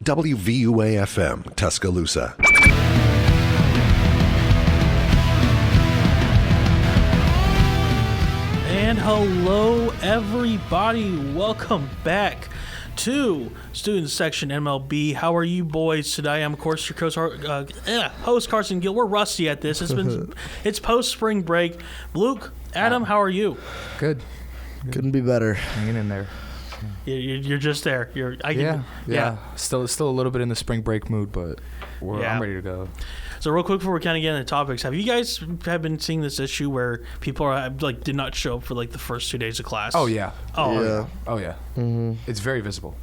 WVUA-FM, Tuscaloosa. And hello, everybody. Welcome back to Student Section MLB. How are you boys today? I'm, of course, your host, Carson Keel. We're rusty at this. It's post-spring break. Luke, Adam, how are you? Good. Couldn't be better. Hanging in there. You're just there. Yeah. Still a little bit in the spring break mood, but I'm ready to go. So real quick before we kind of get into topics, have you guys been seeing this issue where people did not show up for the first 2 days of class? Oh yeah. Yeah. Oh yeah. Mm-hmm. It's very visible.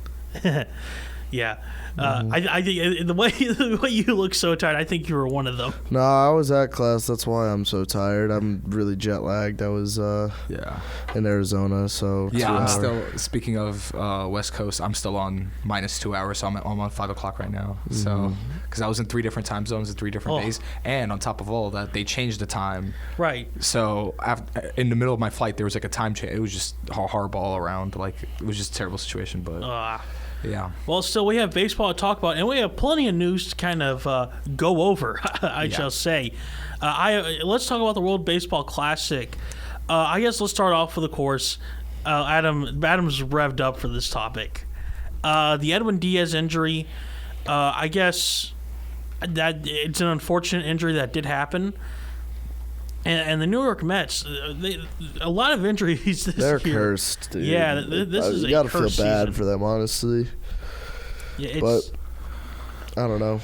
Yeah. I think the way you look so tired, I think you were one of them. No, I was at class. That's why I'm so tired. I'm really jet lagged. I was in Arizona, so I'm still. Speaking of West Coast, I'm still on -2 hours, so I'm on 5 o'clock right now. Mm-hmm. So because I was in 3 different time zones in 3 different days, and on top of all that, they changed the time. Right. So in the middle of my flight, there was a time change. It was just horrible all around. It was just a terrible situation, but. Yeah. Well, still, we have baseball to talk about, and we have plenty of news to kind of go over, I shall say. Let's talk about the World Baseball Classic. I guess let's start off with, of course, Adam's revved up for this topic. The Edwin Diaz injury, I guess that it's an unfortunate injury that did happen. And the New York Mets, a lot of injuries this year. They're cursed, dude. Yeah, this is a cursed season. You got to feel bad for them, honestly. Yeah, but I don't know.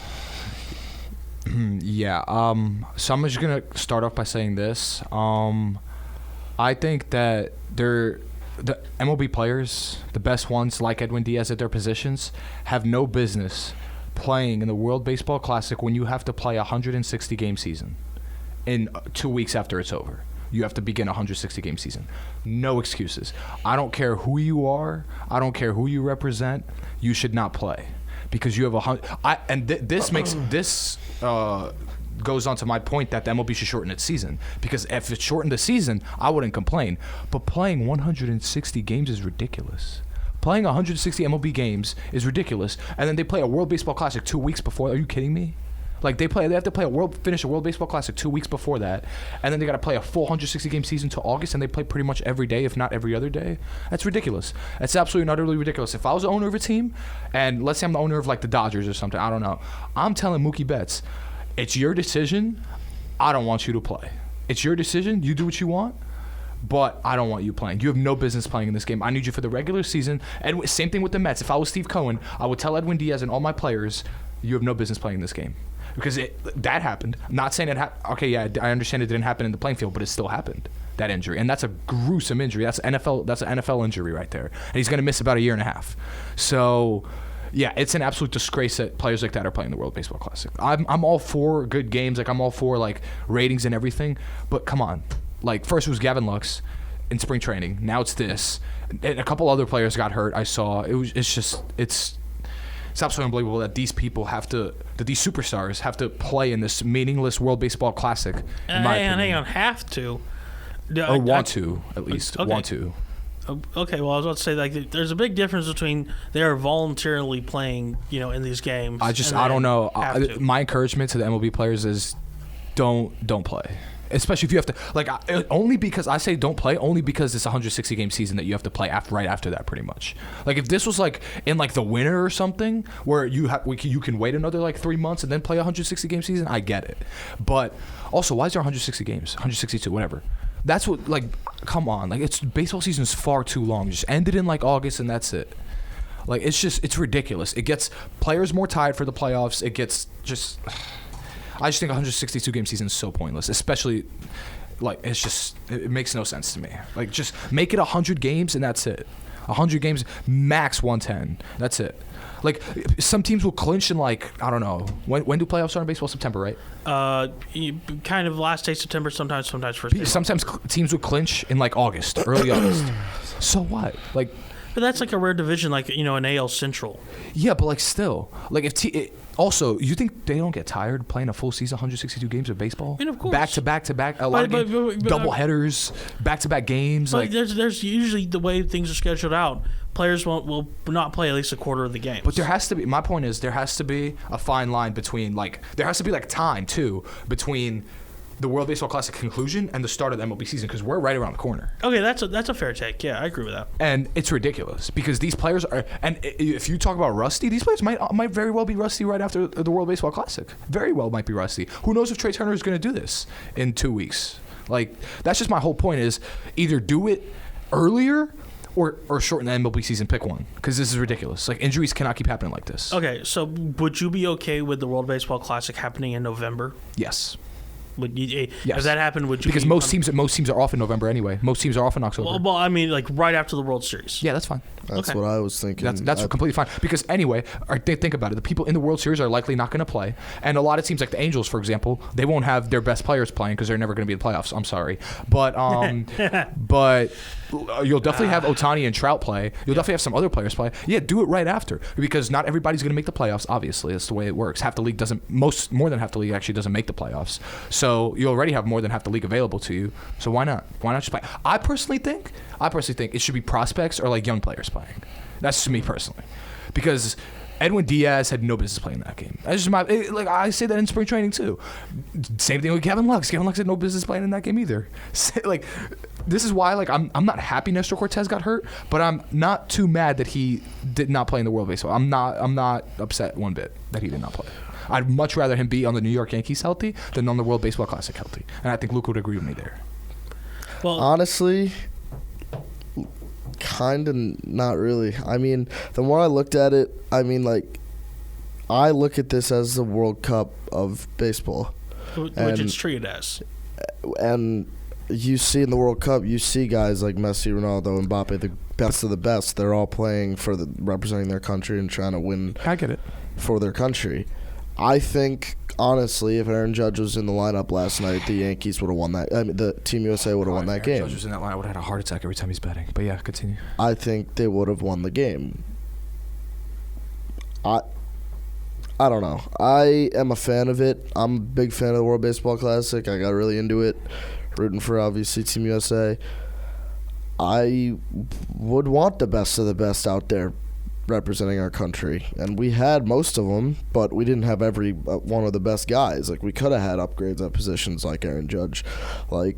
Yeah. So I'm just gonna start off by saying this. I think that the MLB players, the best ones like Edwin Diaz at their positions, have no business playing in the World Baseball Classic when you have to play a 160-game season. In 2 weeks after it's over, you have to begin a 160-game season. No excuses. I don't care who you are. I don't care who you represent. You should not play because you have this goes on to my point that the MLB should shorten its season, because if it shortened the season, I wouldn't complain. But playing 160 games is ridiculous. Playing 160 MLB games is ridiculous, and then they play a World Baseball Classic 2 weeks before. Are you kidding me? They have to finish a World Baseball Classic 2 weeks before that, and then they got to play a full 160-game season till August, and they play pretty much every day, if not every other day. That's ridiculous. That's absolutely and utterly ridiculous. If I was the owner of a team, and let's say I'm the owner of the Dodgers or something, I don't know, I'm telling Mookie Betts, it's your decision. I don't want you to play. It's your decision. You do what you want. But I don't want you playing. You have no business playing in this game. I need you for the regular season. And same thing with the Mets. If I was Steve Cohen, I would tell Edwin Diaz and all my players, you have no business playing in this game. Because that happened. I'm not saying it happened. Okay, yeah, I understand it didn't happen in the playing field, but it still happened, that injury. And that's a gruesome injury. That's an NFL injury right there. And he's going to miss about 1.5 years. So, yeah, it's an absolute disgrace that players like that are playing the World Baseball Classic. I'm all for good games. I'm all for, ratings and everything. But come on. First it was Gavin Lux in spring training. Now it's this. And a couple other players got hurt, I saw. It's absolutely unbelievable that these superstars have to play in this meaningless World Baseball Classic. Hang on, have to. Or want to, at least. Okay. Want to. Okay, well, I was about to say, there's a big difference between they are voluntarily playing, in these games. I don't know. My encouragement to the MLB players is don't play. Especially if you have to, only because I say don't play, only because it's a 160-game season that you have to play right after that, pretty much. If this was in the winter or something, where you can wait another 3 months and then play a 160-game season, I get it. But also, why is there 160 games, 162, whatever? That's what come on, baseball season is far too long. Just end it in August and that's it. It's ridiculous. It gets players more tired for the playoffs. It gets just. I just think a 162-game season is so pointless, especially, it makes no sense to me. Just make it 100 games and that's it. 100 games, max 110. That's it. Some teams will clinch in, I don't know. When do playoffs start in baseball? September, right? Kind of last day September, sometimes first day. Sometimes teams will clinch in, August, early August. So what? But that's a rare division, an AL Central. Yeah, but still, if Also, you think they don't get tired playing a full season, 162 games of baseball? I mean, of course. Back to back to back, a lot of games, double headers, back to back games. Like there's usually the way things are scheduled out. Players will not play at least a quarter of the games. But there has to be. My point is there has to be a fine line between there has to be time too between the World Baseball Classic conclusion and the start of the MLB season because we're right around the corner. Okay, that's a fair take. Yeah, I agree with that. And it's ridiculous because these players are. And if you talk about rusty, these players might very well be rusty right after the World Baseball Classic. Very well might be rusty. Who knows if Trey Turner is going to do this in 2 weeks? That's just my whole point is either do it earlier or shorten the MLB season, pick one. Because this is ridiculous. Injuries cannot keep happening like this. Okay, so would you be okay with the World Baseball Classic happening in November? Yes. Would you, yes. If that happened, would you? Because most teams are off in November anyway. Most teams are off in October. Well, I mean, right after the World Series. Yeah, that's fine. That's what I was thinking. That's completely fine. Because anyway, think about it. The people in the World Series are likely not going to play, and a lot of teams like the Angels, for example, they won't have their best players playing because they're never going to be in the playoffs. I'm sorry, but but you'll definitely have Ohtani and Trout play. You'll definitely have some other players play. Yeah, do it right after because not everybody's going to make the playoffs. Obviously, that's the way it works. Half the league doesn't. More than half the league actually doesn't make the playoffs. So you already have more than half the league available to you. So why not? Why not just play? I personally think it should be prospects or young players playing. That's just me personally, because Edwin Diaz had no business playing that game. That's just I say that in spring training too. Same thing with Kevin Lux. Kevin Lux had no business playing in that game either. This is why I'm not happy Nestor Cortez got hurt, but I'm not too mad that he did not play in the World Baseball. I'm not upset one bit that he did not play. I'd much rather him be on the New York Yankees healthy than on the World Baseball Classic healthy. And I think Luke would agree with me there. Well, honestly, kind of not really. I mean, the more I looked at it, I look at this as the World Cup of baseball. Which it's treated as. And you see in the World Cup, you see guys like Messi, Ronaldo, Mbappe, the best of the best. They're all playing representing their country and trying to win. I get it. For their country. I think, honestly, if Aaron Judge was in the lineup last night, the Yankees would have won that. I mean, the Team USA would have won that game. If Judge was in that lineup, I would have had a heart attack every time he's betting. But yeah, continue. I think they would have won the game. I don't know. I am a fan of it. I'm a big fan of the World Baseball Classic. I got really into it, rooting for, obviously, Team USA. I would want the best of the best out there representing our country, and we had most of them, but we didn't have every one of the best guys. We could have had upgrades at positions like Aaron Judge, I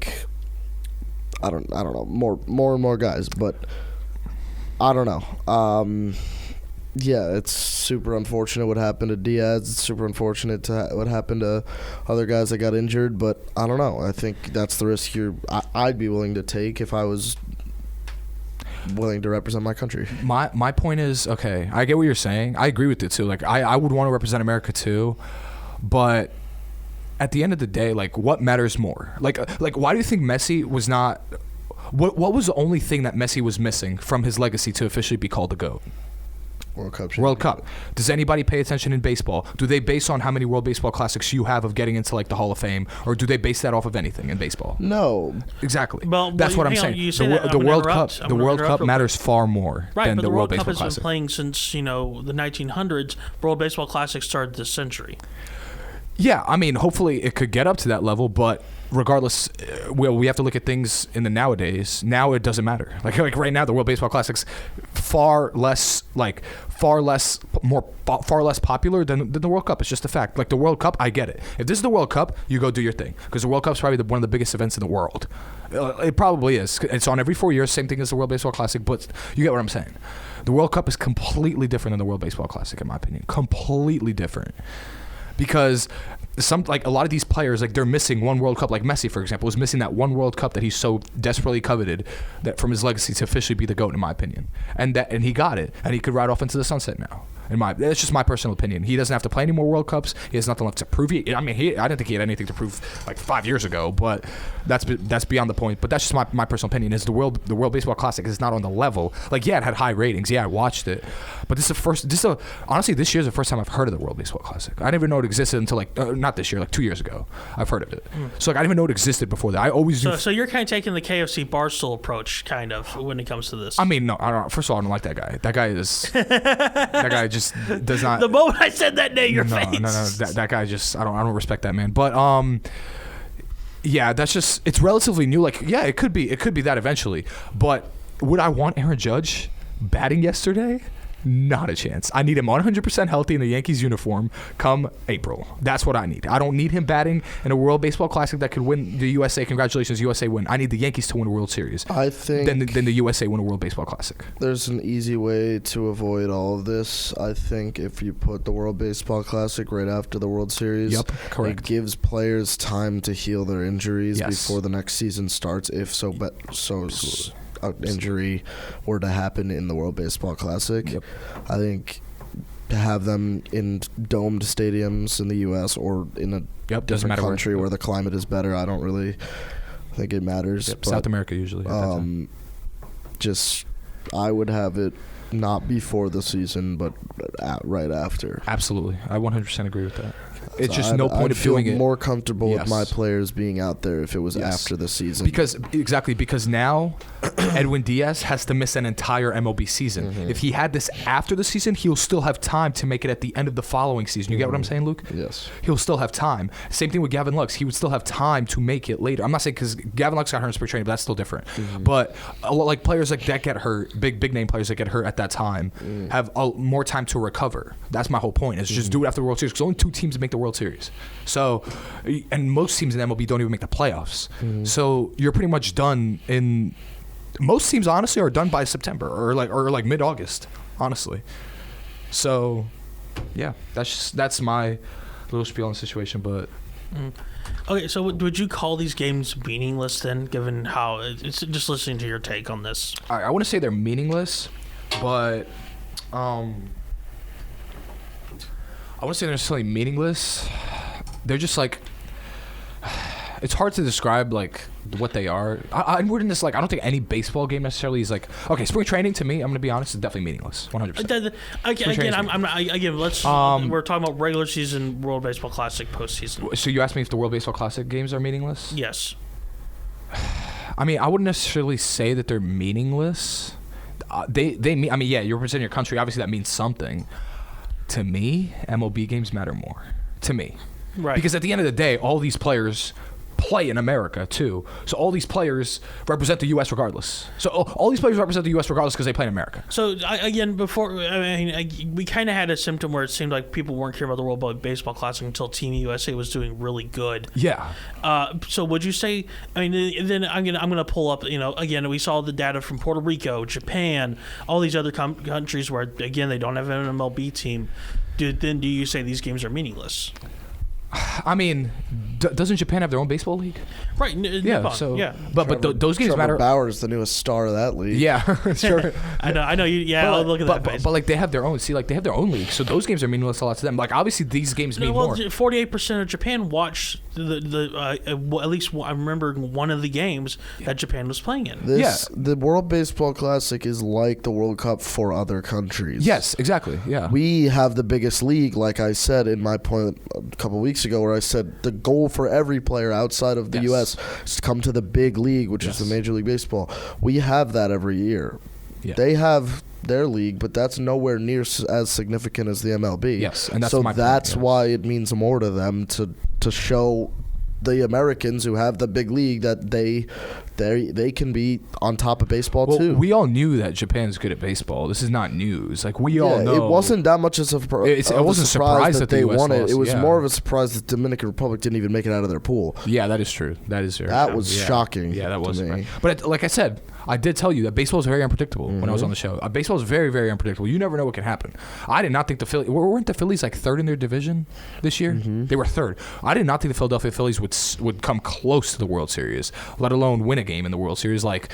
don't know, more and more guys, but I don't know. Yeah, it's super unfortunate what happened to Diaz. It's super unfortunate what happened to other guys that got injured, but I don't know. I think that's the risk I'd be willing to take if I was willing to represent my country. My point is, okay, I get what you're saying. I agree with it too. I would want to represent America too, but at the end of the day, what matters more? Why do you think Messi was not? What was the only thing that Messi was missing from his legacy to officially be called the GOAT? World Cup. Does anybody pay attention in baseball? Do they base on how many World Baseball Classics you have of getting into the Hall of Fame, or do they base that off of anything in baseball? No, exactly. Well, that's what I'm saying. The World Cup, matters far more than the World Baseball Classic. Right, but the World Cup has been playing since the 1900s. World Baseball Classic started this century. Yeah, I mean, hopefully it could get up to that level, but regardless, we have to look at things in the nowadays. Now it doesn't matter. Right now, the World Baseball Classic's far less popular than the World Cup. It's just a fact. The World Cup, I get it. If this is the World Cup, you go do your thing, because the World Cup's probably one of the biggest events in the world. It probably is. It's on every 4 years, same thing as the World Baseball Classic, but you get what I'm saying. The World Cup is completely different than the World Baseball Classic, in my opinion. Completely different. Because a lot of these players, they're missing one World Cup. Messi, for example, was missing that one World Cup that he so desperately coveted that from his legacy to officially be the GOAT, in my opinion. And he got it, and he could ride off into the sunset now. That's just my personal opinion. He doesn't have to play any more World Cups. He has nothing left to prove. I didn't think he had anything to prove 5 years ago, but that's beyond the point. But that's just my personal opinion. Is the World Baseball Classic is not on the level. Yeah, it had high ratings. Yeah, I watched it, but honestly, this year's the first time I've heard of the World Baseball Classic. I didn't even know it existed until not this year, 2 years ago. I've heard of it. So I didn't even know it existed before that. I always So you're kind of taking the KFC Barstool approach, kind of, when it comes to this. I mean, no, I don't. First of all, I don't like that guy. That guy just does not. The moment I said that name, your face. No. That guy just I don't respect that man. But yeah, that's just it's relatively new. Like yeah, it could be that eventually. But would I want Aaron Judge batting yesterday? Not a chance. I need him 100% healthy in the Yankees uniform come April. That's what I need. I don't need him batting in a World Baseball Classic that could win the USA. Congratulations, USA win. I need the Yankees to win a World Series. I think then the USA win a World Baseball Classic. There's an easy way to avoid all of this. I think if you put the World Baseball Classic right after the World Series, Yep, correct. It gives players time to heal their injuries Yes. before the next season starts. If an injury were to happen in the World Baseball Classic, Yep. I think to have them in domed stadiums in the U.S. or in a Doesn't different matter country where. where the climate is better, I don't really think it matters. Yep, But, South America usually. I would have it not before the season, but right after. Absolutely, I 100% agree with that. It's So just no point I'd of doing feel it. more comfortable with Yes. my players being out there if it was Yes. after the season. Because now Edwin Diaz has to miss an entire MLB season. Mm-hmm. If he had this after the season, he'll still have time to make it at the end of the following season. You get what I'm saying, Luke? Yes. He'll still have time. Same thing with Gavin Lux. He would still have time to make it later. I'm not saying because Gavin Lux got hurt in spring training, but that's still different. But a lot, like players like that get hurt, big name players that get hurt at that time, have more time to recover. That's my whole point. Is just do it after the World Series because only 2 teams make the World Series. So, and most teams in MLB don't even make the playoffs. So you're pretty much done in. Most teams honestly are done by September or like mid-August, honestly. So, yeah, that's my little spiel on the situation. But Okay, so would you call these games meaningless then, given how it's just listening to your take on this? all right, I want to say they're meaningless, but I wouldn't say they're necessarily meaningless. They're just like it's hard to describe like what they are. I'm wording this like I don't think any baseball game necessarily is like okay. Spring training to me, I'm gonna be honest, is definitely meaningless, 100%. Again, let's. We're talking about regular season World Baseball Classic postseason. So you asked me if the World Baseball Classic games are meaningless? Yes. I mean, I wouldn't necessarily say that they're meaningless. They mean. I mean, yeah, you're representing your country. Obviously, that means something. To me, MLB games matter more. To me. Right. Because at the end of the day, all these players play in America too. So all these players represent the U.S. regardless. So all these players represent the U.S. regardless because they play in America. So we kind of had a symptom where it seemed like people weren't caring about the World Baseball Classic until Team USA was doing really good. Yeah. So would you say? I mean, then I'm gonna pull up. Again, we saw the data from Puerto Rico, Japan, all these other countries where again they don't have an MLB team. Do you say these games are meaningless? I mean, doesn't Japan have their own baseball league? Right. Yeah. Nippon, So yeah. But those games Trevor matter. Bauer's the newest star of that league. Yeah. Sure. I know. Yeah. I'll look at that. But like they have their own. See, like they have their own league, so those games are meaningless a lot to them. Like obviously these games mean more. 48% of Japan watched at least I remember one of the games that Japan was playing in. The World Baseball Classic is like the World Cup for other countries. Yes, exactly. Yeah. We have the biggest league, like I said in my point a couple weeks ago, where I said the goal for every player outside of the Yes. U.S. is to come to the big league, which Yes. is the Major League Baseball. We have that every year. Yeah. They have their league, but that's nowhere near as significant as the MLB. Yes, and that's so my point, that's yes. why it means more to them to show the Americans who have the big league that they can be on top of baseball Well, too. we all knew that Japan's good at baseball. This is not news. Like we all know. It wasn't that much of a It wasn't a surprise that the they US won it. lost, It was yeah. more of a surprise that the Dominican Republic didn't even make it out of their pool. Yeah, that is true. That is very That true. was Yeah. shocking Yeah, that to was. me. Right. But like I said, I did tell you that baseball is very unpredictable when I was on the show. Baseball is very, very unpredictable. You never know what can happen. I did not think the Phillies weren't the Phillies like third in their division this year. They were third. I did not think the Philadelphia Phillies would come close to the World Series, let alone win a game in the World Series. Like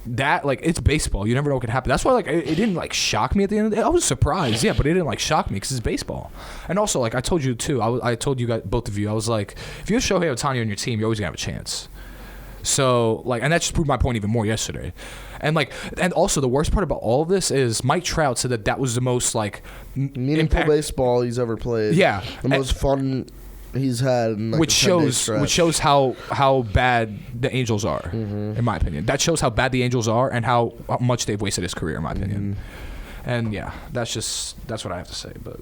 that, like it's baseball. You never know what can happen. That's why, like, it didn't like shock me at the end of the day. I was surprised, yeah, but it didn't like shock me because it's baseball. And also, like I told you too, I told you guys, both of you, I was like, if you have Shohei Ohtani on your team, you're always gonna have a chance. So like, and that just proved my point even more yesterday. And like, and also the worst part about all of this is Mike Trout said that was the most like Meaningful baseball he's ever played. Yeah, the most fun he's had. In like which shows how bad the Angels are, in my opinion. That shows how bad the Angels are and how much they've wasted his career, in my opinion. And yeah, that's what I have to say. But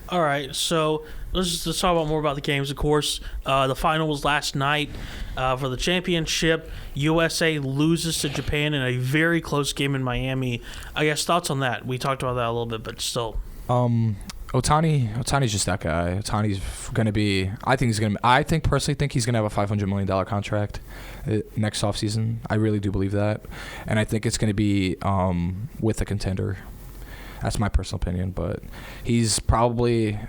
All right, so let's talk more about the games. Of course, the final was last night for the championship. USA loses to Japan in a very close game in Miami. I guess thoughts on that? We talked about that a little bit, but still. Otani's just that guy. Otani's gonna be. I personally think he's gonna have a $500 million contract next offseason. I really do believe that, and I think it's gonna be with a contender. That's my personal opinion, but he's probably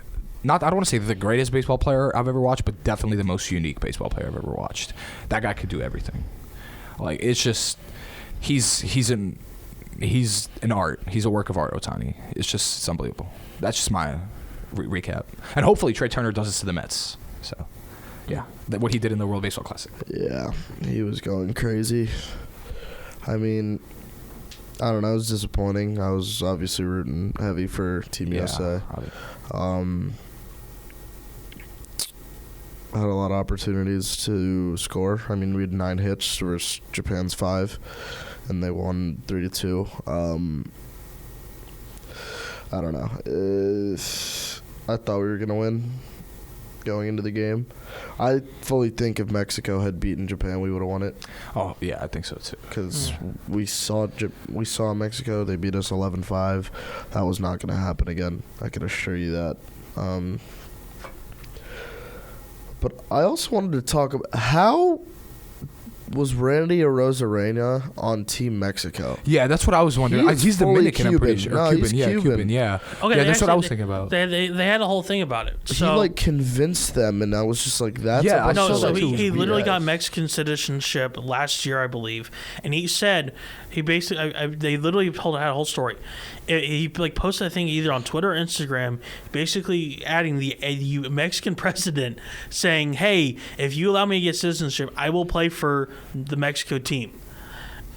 not. I don't want to say the greatest baseball player I've ever watched, but definitely the most unique baseball player I've ever watched. That guy could do everything. Like, it's just he's an art. He's a work of art. Otani. It's unbelievable. That's just my recap. And hopefully Trey Turner does this to the Mets. So, yeah, what he did in the World Baseball Classic. Yeah, he was going crazy. I mean, I don't know. It was disappointing. I was obviously rooting heavy for Team USA. I had a lot of opportunities to score. I mean, we had 9 hits versus Japan's 5, and they won 3-2. I don't know. I thought we were going to win going into the game. I fully think if Mexico had beaten Japan, we would have won it. Oh, yeah, I think so, too. Because we saw Mexico. They beat us 11-5. That was not going to happen again. I can assure you that. But I also wanted to talk about how was Randy Arozarena on Team Mexico? Yeah, that's what I was wondering. He's Dominican, Cuban. I'm pretty sure. No, Cuban, he's yeah, Cuban. Yeah. Okay, yeah, that's what I was thinking about. They had a whole thing about it. So He convinced them, and I was just like, "That's Yeah, a bunch I no, saw of so that too. he It was literally BS. got Mexican citizenship last year, I believe, and he said he basically they literally had a whole story. He posted a thing either on Twitter or Instagram, basically adding the Mexican president saying, "Hey, if you allow me to get citizenship, I will play for the Mexico team,"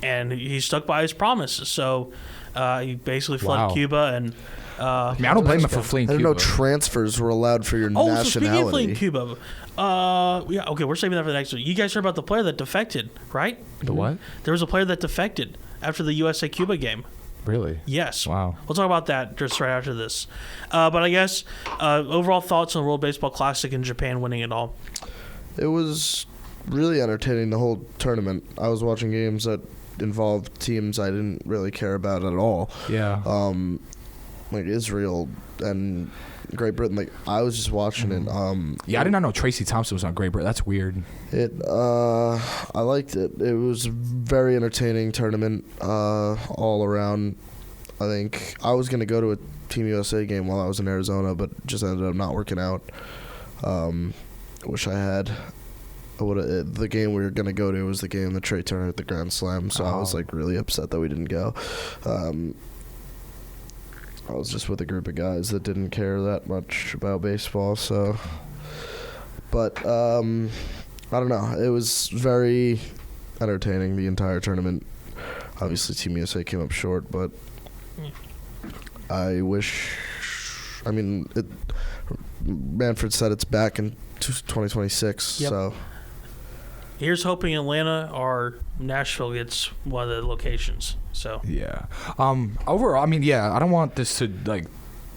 and he stuck by his promises. So he basically fled Cuba and. I mean, I don't blame him for fleeing I didn't Cuba. know transfers were allowed for your Oh, so speaking of nationality. fleeing Cuba, yeah, okay, we're saving that for the next one. You guys heard about the player that defected, right? The what? There was a player that defected after the USA-Cuba game. Really? Yes. Wow. We'll talk about that just right after this. But I guess overall thoughts on the World Baseball Classic and Japan winning it all. It was really entertaining, the whole tournament. I was watching games that involved teams I didn't really care about at all. Yeah. Like Israel and Great Britain. Like, I was just watching it. Yeah, I did not know Tracy Thompson was on Great Britain. That's weird. I liked it. It was a very entertaining tournament all around. I think I was going to go to a Team USA game while I was in Arizona, but just ended up not working out. Wish I had. The game we were going to go to was the game that Trey Turner at the Grand Slam, so I was really upset that we didn't go. I was just with a group of guys that didn't care that much about baseball, so. But I don't know. It was very entertaining, the entire tournament. Obviously, Team USA came up short, but I wish. I mean, Manfred said it's back in 2026, Yep. so. Here's hoping Atlanta or Nashville gets one of the locations. So Yeah. Overall, I mean, yeah, I don't want this to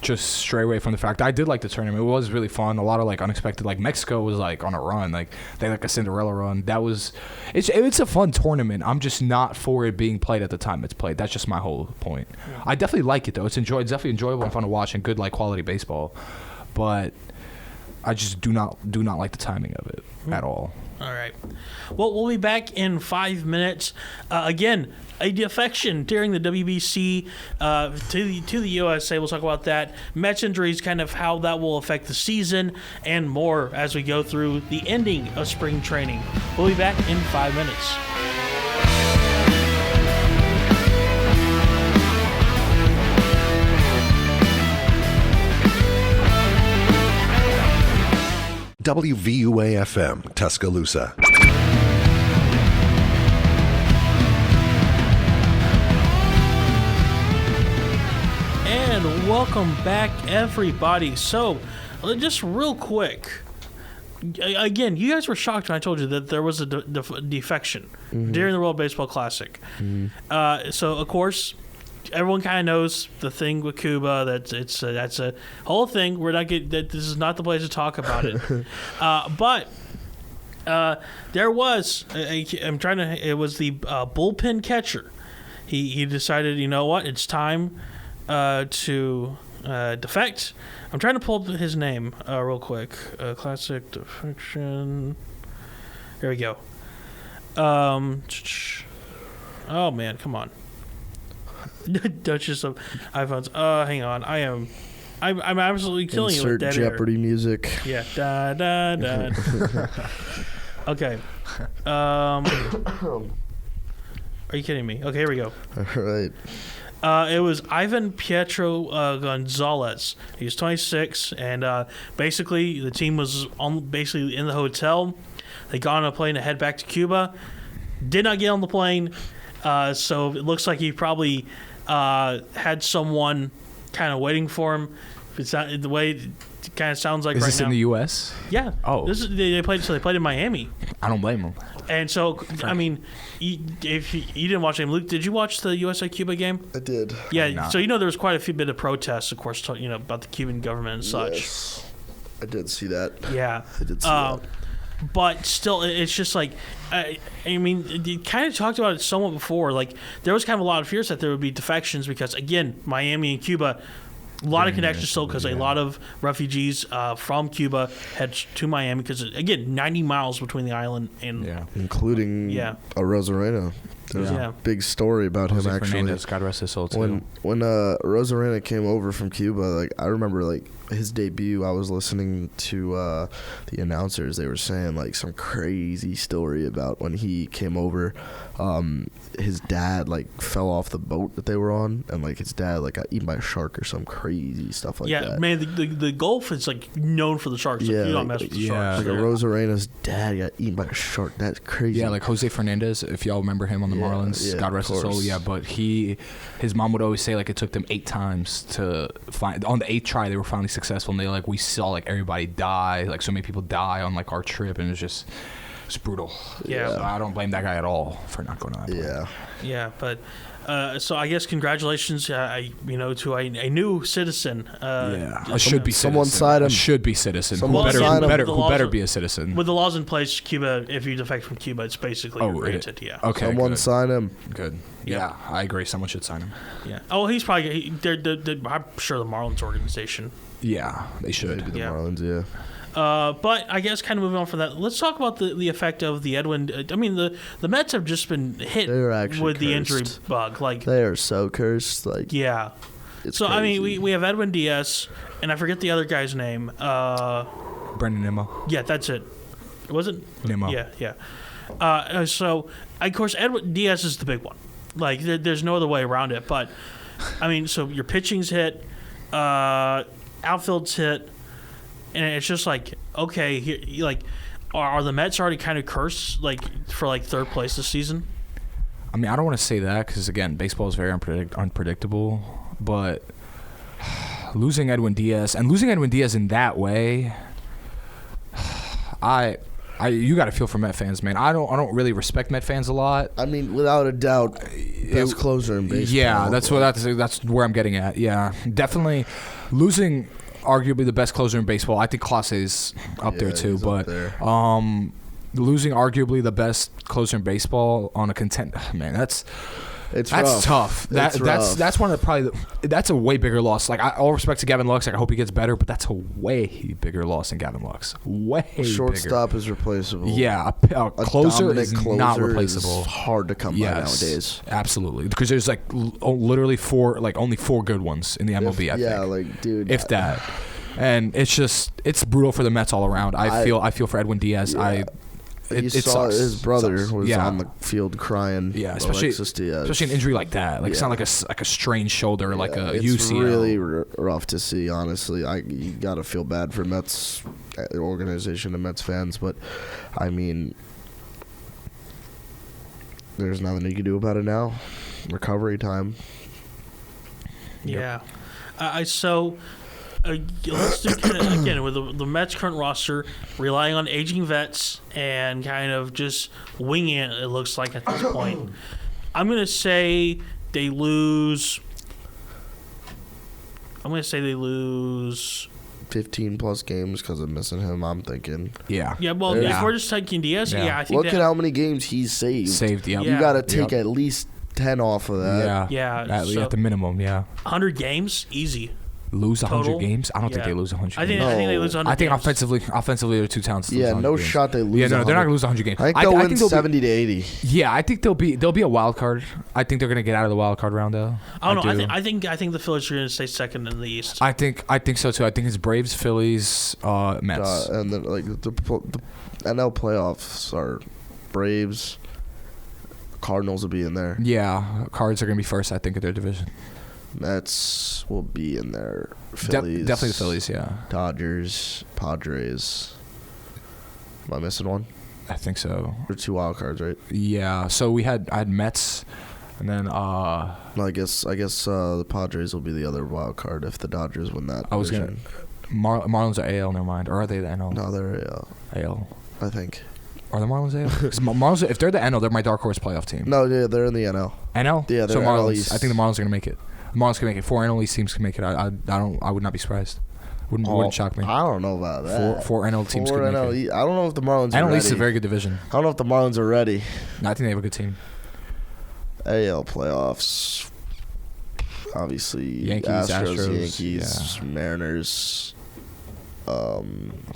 just stray away from the fact I did like the tournament. It was really fun. A lot of unexpected. Mexico was on a run. They a Cinderella run. It's a fun tournament. I'm just not for it being played at the time it's played. That's just my whole point. Yeah. I definitely like it though. It's definitely enjoyable and fun to watch and good quality baseball. But I just do not like the timing of it at all. All right. Well, we'll be back in 5 minutes. Again, a defection during the WBC to the USA. We'll talk about that. Mets injuries, kind of how that will affect the season, and more as we go through the ending of spring training. We'll be back in 5 minutes. WVUA-FM, Tuscaloosa. And welcome back, everybody. So, just real quick, again, you guys were shocked when I told you that there was a defection during the World Baseball Classic. So, of course, everyone kind of knows the thing with Cuba. That's a whole thing. We're not getting that. This is not the place to talk about it. But there was it was the bullpen catcher. He decided, you know what, it's time to defect. I'm trying to pull up his name real quick. Classic defection. There we go. Oh man, come on. Duchess of iPhones. Hang on. I'm absolutely killing you with Insert dead Jeopardy music. Yeah. Da da da. Okay. Are you kidding me? Okay, here we go. All right. It was Ivan Pietro Gonzalez. He was 26, and basically the team was basically in the hotel. They got on a plane to head back to Cuba. Did not get on the plane, so it looks like he probably had someone kind of waiting for him. It's not the way it kind of sounds like Is right this now. in the U.S.? Yeah. Oh. They played in Miami. I don't blame them. And so, I mean, if you didn't watch the game, Luke, did you watch the USA-Cuba game? I did. Yeah, so there was quite a few bit of protests, of course, about the Cuban government and such. Yes. I did see that. Yeah. I did see that. But still, it's just like, I mean, you kind of talked about it somewhat before. Like, there was kind of a lot of fears that there would be defections because, again, Miami and Cuba, a lot of connections still because a lot of refugees from Cuba head to Miami because, again, 90 miles between the island and... Yeah. Including a Rosarena. There's a big story about Jose him, actually. Fernandez, God rest his soul, too. When Rosarena came over from Cuba, like I remember, like his debut, I was listening to the announcers. They were saying like some crazy story about when he came over. His dad like fell off the boat that they were on, and like his dad like got eaten by a shark or some crazy stuff like that. Yeah, man, the Gulf is like known for the sharks. Yeah, Like, you don't like, mess with the sharks. Like a Rosarena's dad got eaten by a shark. That's crazy. Yeah, like Jose Fernandez, if y'all remember him on the Marlins, God rest his soul. Yeah, but his mom would always say like it took them 8 times to find. On the 8th try, they were finally successful, and we saw like everybody die, like so many people die on like our trip, and it's brutal. Yeah, so I don't blame that guy at all for not going on that plane. Yeah, but so I guess congratulations, to a new citizen. A should be someone citizen. sign him. A should be citizen. Someone Who sign him. better be a citizen? With the laws in place, Cuba, if you defect from Cuba, it's basically granted. Yeah. Okay. Someone good. sign him. Good. Yeah, I agree. Someone should sign him. Yeah. Oh, he's probably. I'm sure the Marlins organization. Yeah, they should. Maybe the Marlins. Yeah. But I guess kind of moving on from that, let's talk about the effect of the Edwin. I mean, the Mets have just been hit with the injury bug. Like they are so cursed. Like yeah. It's so crazy. I mean, we have Edwin Diaz, and I forget the other guy's name. Brendan Nimmo. Yeah, that's it. Was it? Nimmo. Yeah. So of course Edwin Diaz is the big one. Like there's no other way around it. But I mean, so your pitching's hit, outfield's hit. And it's just like, okay, here, like, are the Mets already kind of cursed, like, for, like, 3rd place this season? I mean, I don't want to say that because, again, baseball is very unpredictable. But losing Edwin Diaz in that way, you got to feel for Met fans, man. I don't really respect Met fans a lot. I mean, without a doubt, best closer in baseball. Yeah, that's where I'm getting at. Yeah, definitely losing arguably the best closer in baseball. I think Clase's up there too, but losing arguably the best closer in baseball on a that's rough. tough. That's one of that's a way bigger loss. Like all respect to Gavin Lux, like I hope he gets better, but that's a way bigger loss than Gavin Lux. Shortstop is replaceable. Yeah, a closer is not replaceable. Is hard to come by nowadays. Absolutely, because there's like literally only 4 good ones in the MLB. I think. Like dude, if that, and it's brutal for the Mets all around. I feel for Edwin Diaz. Yeah. It sucks. His brother was on the field crying. Yeah, especially an injury like that. Like it's not like a strained shoulder, like a UCL. It's really rough to see. Honestly, you gotta feel bad for Mets organization and Mets fans, but I mean, there's nothing you can do about it now. Recovery time. Yeah. Let's do again with the Mets' current roster, relying on aging vets and kind of just winging it. It looks like at this point, I'm gonna say they lose I'm going to say they lose 15 plus games because of missing him, I'm thinking. Yeah. Yeah, well, if we're just taking Diaz, I think look at how many games he's saved. Yeah. You got to take at least 10 off of that. Yeah. At the minimum, 100 games, easy. Lose 100 Total? games? I don't think they lose 100 I think they lose 100 I think games. offensively they're too talented. Yeah, no games. shot they lose. Yeah, no, they're not gonna lose 100 games. I think they'll win 70 to 80. Yeah, I think they'll be a wild card. I think they're gonna get out of the wild card round though. I don't know. I think the Phillies are gonna stay second in the East. I think so too. I think it's Braves, Phillies, Mets, and then like the NL playoffs are Braves, Cardinals will be in there. Yeah, Cards are gonna be first. I think of their division. Mets will be in there. Phillies, definitely the Phillies. Yeah. Dodgers, Padres. Am I missing one? I think so. There are 2 wild cards, right? Yeah. So I had Mets, and then No, I guess the Padres will be the other wild card if the Dodgers win that. I was gonna Marlins are AL. Never mind. Or are they the NL? No, they're AL. I think. Are the Marlins AL? 'Cause Marlins, if they're the NL, they're my dark horse playoff team. No, yeah, they're in the NL. NL? Yeah, they're so Marlins. NL East. I think the Marlins are gonna make it. The Marlins can make it. 4 NL East teams can make it. I would not be surprised. Wouldn't shock me. I don't know about that. Four NL teams could make it. I don't know if the Marlins are NL ready. East is a very good division. I don't know if the Marlins are ready. No, I think they have a good team. AL playoffs. Obviously, Yankees, Astros, Yankees, Mariners. I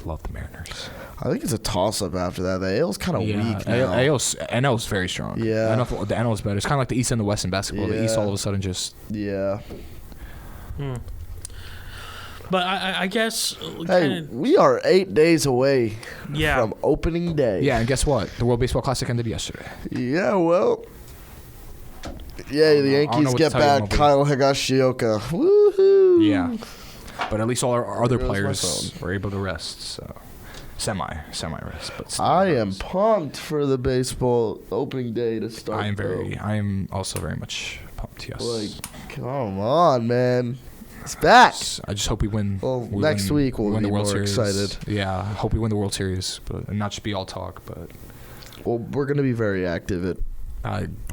love the Mariners. I think it's a toss-up after that. The AL's kind of weak now. NL's very strong. Yeah. The NL is better. It's kind of like the East and the West in basketball. The East all of a sudden just... Yeah. But I guess... we are 8 days away Yeah. from opening day. Yeah, and guess what? The World Baseball Classic ended yesterday. Yeah, well... Yeah, the Yankees get back Kyle Higashioka. Woohoo! Yeah. But at least all our other There goes my players phone. were able to rest. So semi-rest. But still I am rest. pumped for the baseball opening day to start. I am also very much pumped. Yes. Like, come on, man. It's back. I just hope we win. Well, next week we'll win be the World more Series. excited. Yeah, I hope we win the World Series, but and not just be all talk. But Well, we're going to be very active at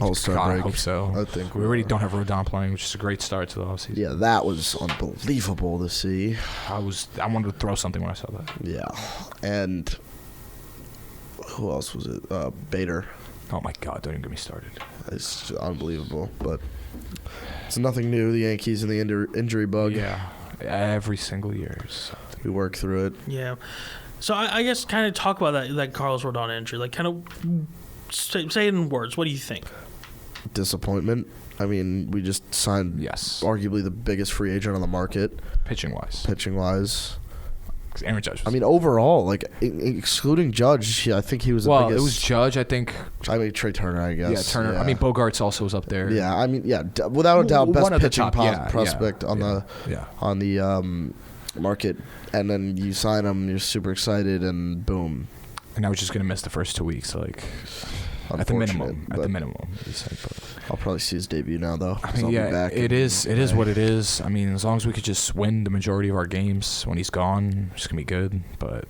All-Star God, break. I hope so. I think we already don't have Rodon playing, which is a great start to the offseason. Yeah, that was unbelievable to see. I wanted to throw something when I saw that. Yeah. And who else was it? Bader. Oh my God! Don't even get me started. It's unbelievable. But it's nothing new. The Yankees and the injury bug. Yeah, every single year. We work through it. Yeah. So I guess kind of talk about that Carlos Rodon injury. Like kind of say it in words. What do you think? Disappointment. I mean, we just signed arguably the biggest free agent on the market. Pitching wise. Aaron Judge. I mean, overall, like excluding Judge, I think he was the biggest. Well, it was Judge, I think. I mean, Trey Turner, I guess. Yeah, Turner. Yeah. I mean, Bogarts also was up there. Yeah, I mean, without a doubt, best pitching prospect on the market. And then you sign him, you're super excited, and boom. And I was just gonna miss the first 2 weeks, like at the minimum. I'll probably see his debut now, though. I mean, it is what it is. I mean, as long as we could just win the majority of our games when he's gone, it's gonna be good. But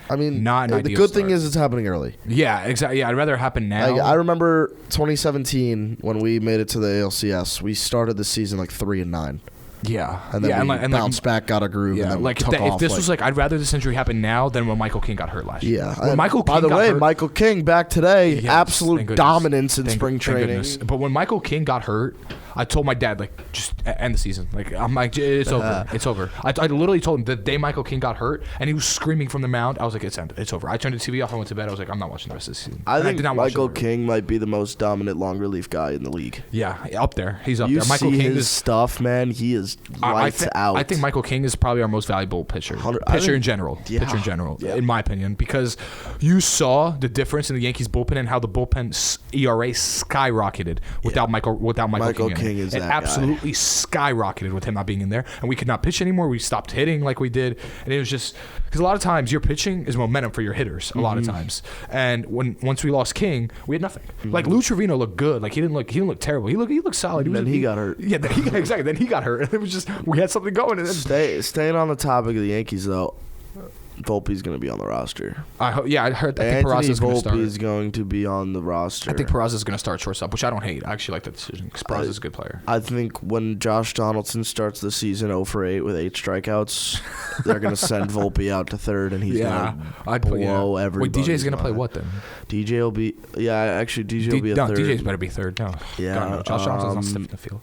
I mean, not an the ideal good start. thing is it's happening early. Yeah, exactly. Yeah, I'd rather it happen now. I remember 2017 when we made it to the ALCS. We started the season like 3-9. Yeah, and then we bounced back, got a groove, and then like took off. If this was like, I'd rather this injury happen now than when Michael King got hurt last year. Yeah, when Michael King by the got way, hurt, Michael King back today, absolute dominance in spring training. But when Michael King got hurt, I told my dad, like, just end the season. Like, I'm like, it's over. It's over. I literally told him the day Michael King got hurt, and he was screaming from the mound. I was like, it's over. I turned the TV off. I went to bed. I was like, I'm not watching the rest of the season. I think Michael King might be the most dominant long relief guy in the league. Yeah, up there. He's up there. Michael King his is stuff, man. He is lights out. I think Michael King is probably our most valuable pitcher. In general. Yeah. Pitcher in general, yeah. in my opinion, because you saw the difference in the Yankees bullpen and how the bullpen ERA skyrocketed without Michael King. Is it that absolutely skyrocketed with him not being in there, and we could not pitch anymore. We stopped hitting like we did, and it was just because a lot of times your pitching is momentum for your hitters. A lot of times, and once we lost King, we had nothing. Like Lou Trevino looked good. Like he didn't look terrible. He looked solid. Then he got hurt. Yeah, exactly. Then he got hurt. It was just we had something going. And Staying on the topic of the Yankees, though, Volpe's going to be on the roster. I heard. I think Anthony Peraza is going to start. Volpe is going to be on the roster. I think Peraza is going to start shortstop, which I don't hate. I actually like that decision because Peraza is a good player. I think when Josh Donaldson starts the season 0 for 8 with 8 strikeouts, they're going to send Volpe out to third, and he's going to blow everybody. Wait, DJ's going to play what then? DJ will be actually DJ will be a third. DJ's better be third. No, yeah. Josh Johnson's not stiff in the field.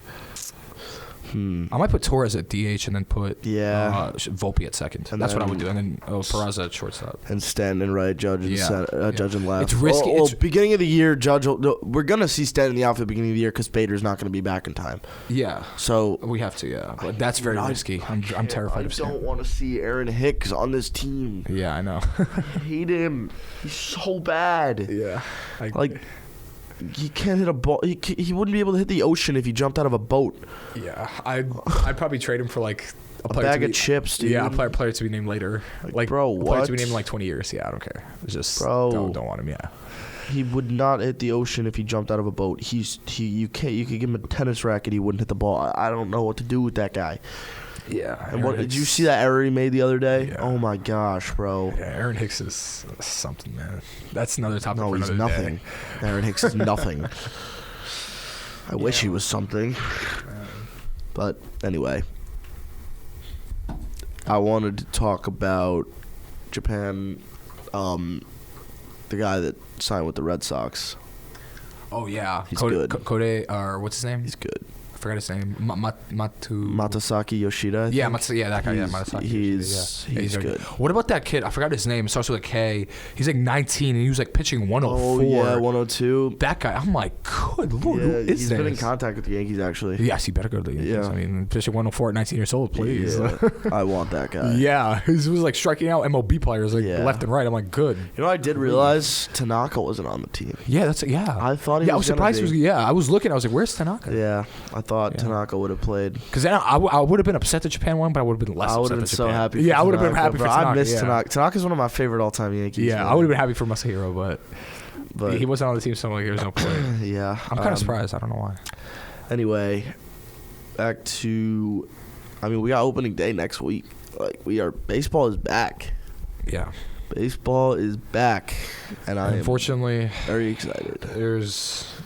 I might put Torres at DH and then put Volpe at second. And that's what I would do. And then Peraza at shortstop. And Stanton right, Judge and left. It's risky. Beginning of the year, Judge. We're gonna see Stanton in the outfield beginning of the year because Bader's not gonna be back in time. Yeah. So we have to. Yeah, but that's very risky. I'm terrified of Stanton. I don't want to see Aaron Hicks on this team. Yeah, I know. I hate him. He's so bad. Yeah. He can't hit a ball. He wouldn't be able to hit the ocean if he jumped out of a boat. Yeah, I'd probably trade him for like a bag of chips, dude. Yeah, a player to be named later. Bro, a player to be named in like 20 years. Yeah, I don't care. It's just don't want him. Yeah. He would not hit the ocean if he jumped out of a boat. You could give him a tennis racket, he wouldn't hit the ball. I don't know what to do with that guy. Yeah. And did you see that error he made the other day? Yeah. Oh my gosh, bro. Yeah, Aaron Hicks is something, man. That's another topic. No, for he's another nothing. Day. Aaron Hicks is nothing. I wish he was something. But anyway, I wanted to talk about Japan. The guy that signed with the Red Sox. Oh yeah, he's good. Kode, or what's his name? He's good. I forgot his name. Matasaki Yoshida. Yeah, that guy. Matasaki he's good. What about that kid? I forgot his name. It starts with a K. He's like 19 and he was like pitching 104. Oh yeah, 102. That guy. I'm like, good lord, who is this? He's been in contact with the Yankees actually. Yes, he better go to the Yankees. Yeah. I mean, pitching 104 at 19 years old, please. Yeah. I want that guy. Yeah, he was like striking out MLB players left and right. I'm like, good. You know, I did realize Tanaka wasn't on the team. Yeah, I thought he was. I was surprised. I was looking. I was like, where's Tanaka? Yeah, I thought Tanaka would have played. Because then I would have been upset that Japan won, but I would have been less upset. I would have been so happy. Yeah, I would have been happy for Tanaka. I miss Tanaka. Tanaka's one of my favorite all-time Yankees. Yeah, I would have been happy for Masahiro, but he wasn't on the team, so I'm like, there's no point. Yeah. I'm kind of surprised. I don't know why. Anyway, back to, we got opening day next week. Baseball is back. Yeah. Baseball is back, and unfortunately very excited.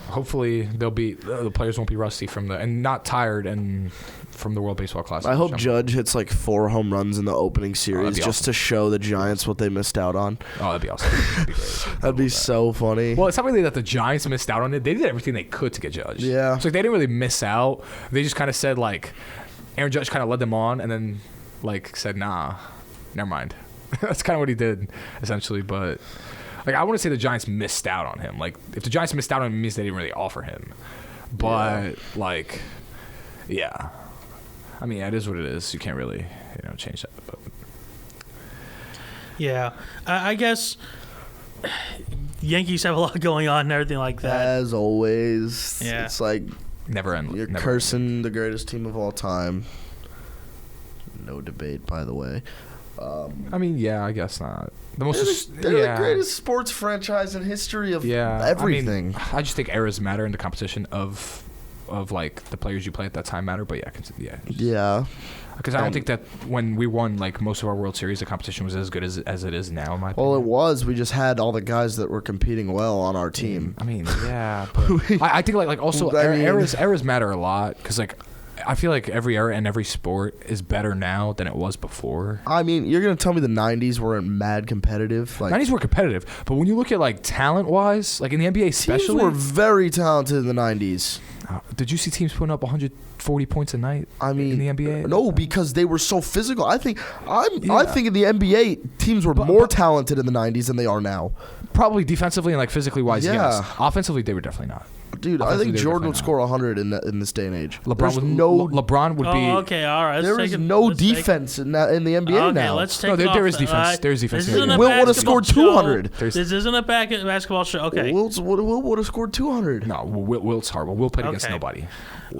Hopefully the players won't be rusty and not tired and from the World Baseball Classic. I hope Judge hits like 4 home runs in the opening series just to show the Giants what they missed out on. Oh, that'd be awesome. That'd be great. That'd be so funny. Well, it's not really that the Giants missed out on it. They did everything they could to get Judge. Yeah. So they didn't really miss out. They just kind of said Aaron Judge kind of led them on and then said, nah, never mind. That's kind of what he did, essentially. But I want to say the Giants missed out on him. If the Giants missed out on him, it means they didn't really offer him. But yeah. It is what it is. You can't really, change that. But yeah, I guess Yankees have a lot going on and everything like that. As always, yeah. It's like never end. You're cursing the greatest team of all time. No debate, by the way. Yeah, I guess not. They're the greatest sports franchise in history of everything. I just think eras matter in the competition of the players you play at that time matter. But yeah. Because I don't think that when we won most of our World Series, the competition was as good as it is now. In my opinion. Well, it was. We just had all the guys that were competing well on our team. Yeah. But I think also eras matter a lot because I feel like every era and every sport is better now than it was before. You're going to tell me the 90s weren't mad competitive? 90s were competitive, but when you look at talent-wise, in the NBA especially... Teams were very talented in the 90s. Did you see teams putting up 140 points a night in the NBA? No, because they were so physical. I think in the NBA, teams were more talented in the 90s than they are now. Probably defensively and physically-wise, yes. Offensively, they were definitely not. Dude, I think Jordan would score 100 in this day and age. LeBron would be. Oh, okay, all right. There is no defense in the NBA now. Let's take there is defense. There is defense. Wilt would have scored 200. This isn't a basketball show. Okay. Wilt would have scored 200. No, Wilt's horrible. Wilt played against nobody.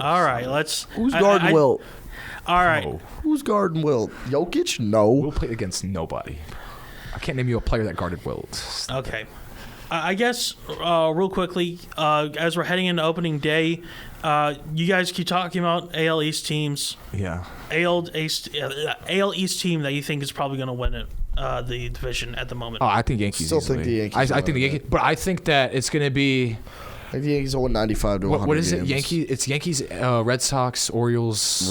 All right, let's. Who's guarding Wilt? All right. No. Who's guarding Wilt? Jokic? No. Wilt played against nobody. I can't name you a player that guarded Wilt. Okay. I guess real quickly, as we're heading into opening day, you guys keep talking about AL East teams. Yeah. AL East team that you think is probably going to win it, the division at the moment. Oh, I think Yankees. Still easily. think the Yankees. I think the Yankees, but I think that it's going to be. I think the Yankees will win 95 to 100 What is it? games. It's Yankees, Red Sox, Orioles,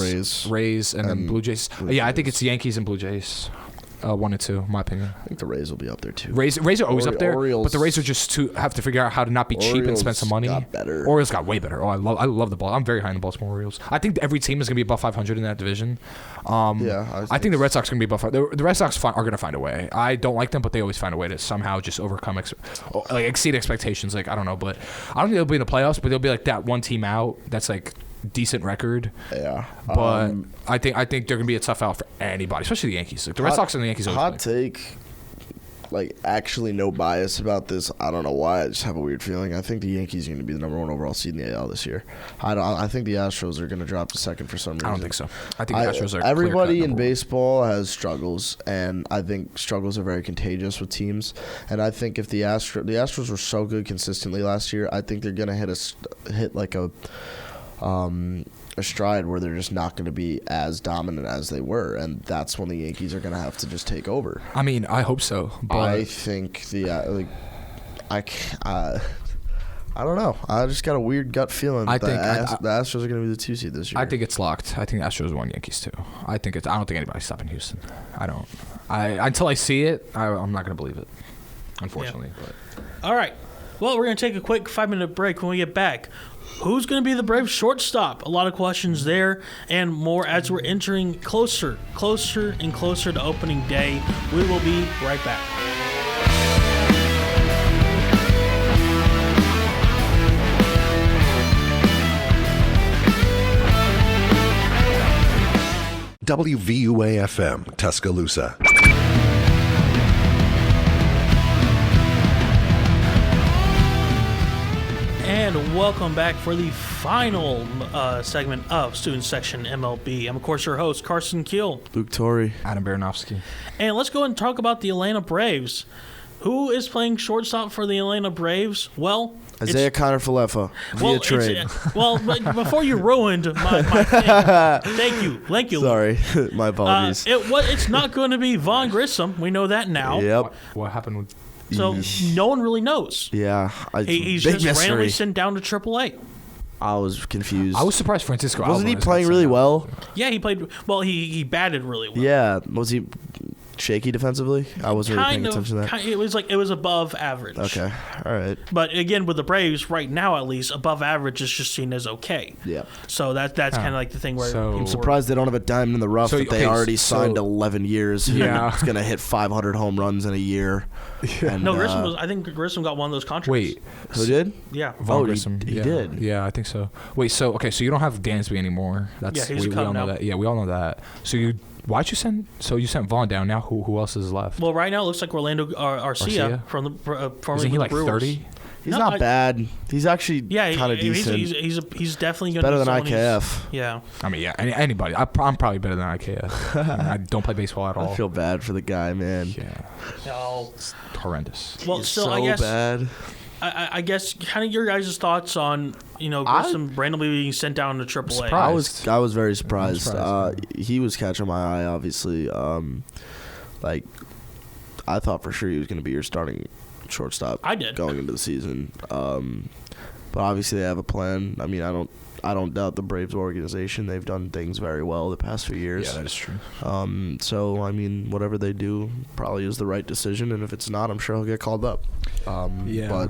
Rays, and then Blue Jays. I think it's Yankees and Blue Jays. 1 and 2, in my opinion. I think the Rays will be up there too. Rays are always up there, Orioles, but the Rays are just have to figure out how to not be cheap and spend some money. Got better. Orioles got way better. Oh, I love the ball. I'm very high on the Baltimore Orioles. I think every team is going to be above 500 in that division. I think the Red Sox are going to be above. The Red Sox are going to find a way. I don't like them, but they always find a way to somehow just overcome, exceed expectations. Like I don't know, but I don't think they'll be in the playoffs, but they'll be like that one team out that's like decent record. Yeah, but I think they're gonna be a tough out for anybody, especially the Yankees. Like, the Red Sox and the Yankees. Hot take. Like, actually, no bias about this. I don't know why. I just have a weird feeling. I think the Yankees are going to be the number 1 overall seed in the AL this year. I think the Astros are going to drop to second for some reason. I don't think so. I think the Astros are. Everybody in baseball has struggles, and I think struggles are very contagious with teams. And I think if the Astros were so good consistently last year, I think they're going to hit like a stride where they're just not going to be as dominant as they were, and that's when the Yankees are going to have to just take over. I mean, I hope so. But I think I don't know. I just got a weird gut feeling that the Astros are going to be the 2 seed this year. I think it's locked. I think the Astros won, Yankees 2. I don't think anybody's stopping Houston. I don't. Until I see it, I'm not going to believe it, unfortunately. Yeah. All right. Well, we're going to take a quick 5-minute break. When we get back, who's going to be the Braves shortstop? A lot of questions there and more as we're entering closer and closer to opening day. We will be right back. WVUA-FM, Tuscaloosa. And welcome back for the final segment of Student Section MLB. I'm, of course, your host, Carson Keel. Luke Torre. Adam Baranovsky. And let's go and talk about the Atlanta Braves. Who is playing shortstop for the Atlanta Braves? Well, Isaiah Kiner-Falefa via trade. But before you ruined my thing, thank you. Sorry, my apologies. It's not going to be Vaughn Grissom. We know that now. Yep. What happened with? So no one really knows. Yeah, he's just randomly sent down to AAA. I was confused. I was surprised Francisco Wasn't Alvarez he playing really well? Yeah, he played well. He batted really well. Yeah, was he shaky defensively? I wasn't really paying attention to that. It was above average. Okay, all right. But again, with the Braves right now, at least above average is just seen as okay. Yeah. So that's kind of like the thing where I'm surprised they don't have a diamond in the rough that they already signed 11 years. Yeah, it's gonna hit 500 home runs in a year. Yeah. And, no, I think Grissom got one of those contracts. Wait, who did? Yeah, Vaughn Grissom. He did. Yeah, I think so. Wait, so you don't have Dansby anymore. That's he's we all know now. that. Yeah, we all know that. So why'd you send? So you sent Vaughn down. Now who else is left? Well, right now it looks like Orlando Arcia from the formerly Isn't he like Brewers. 30? He's not bad. He's actually kind of decent. He's definitely going to better be than IKF. Yeah. I mean, yeah, anybody. I'm probably better than IKF. I don't play baseball at all. I feel bad for the guy, man. Yeah. No. It's horrendous. Well, He's still, so I guess. Bad. I guess kind of your guys' thoughts on Grissom randomly being sent down to AAA. I was very surprised. He was catching my eye, obviously. I thought for sure he was going to be your starting shortstop. I did going into the season. But obviously they have a plan. I mean, I don't doubt the Braves organization. They've done things very well the past few years. Yeah, that is true. So I mean, whatever they do probably is the right decision, and if it's not, I'm sure he'll get called up. Yeah. But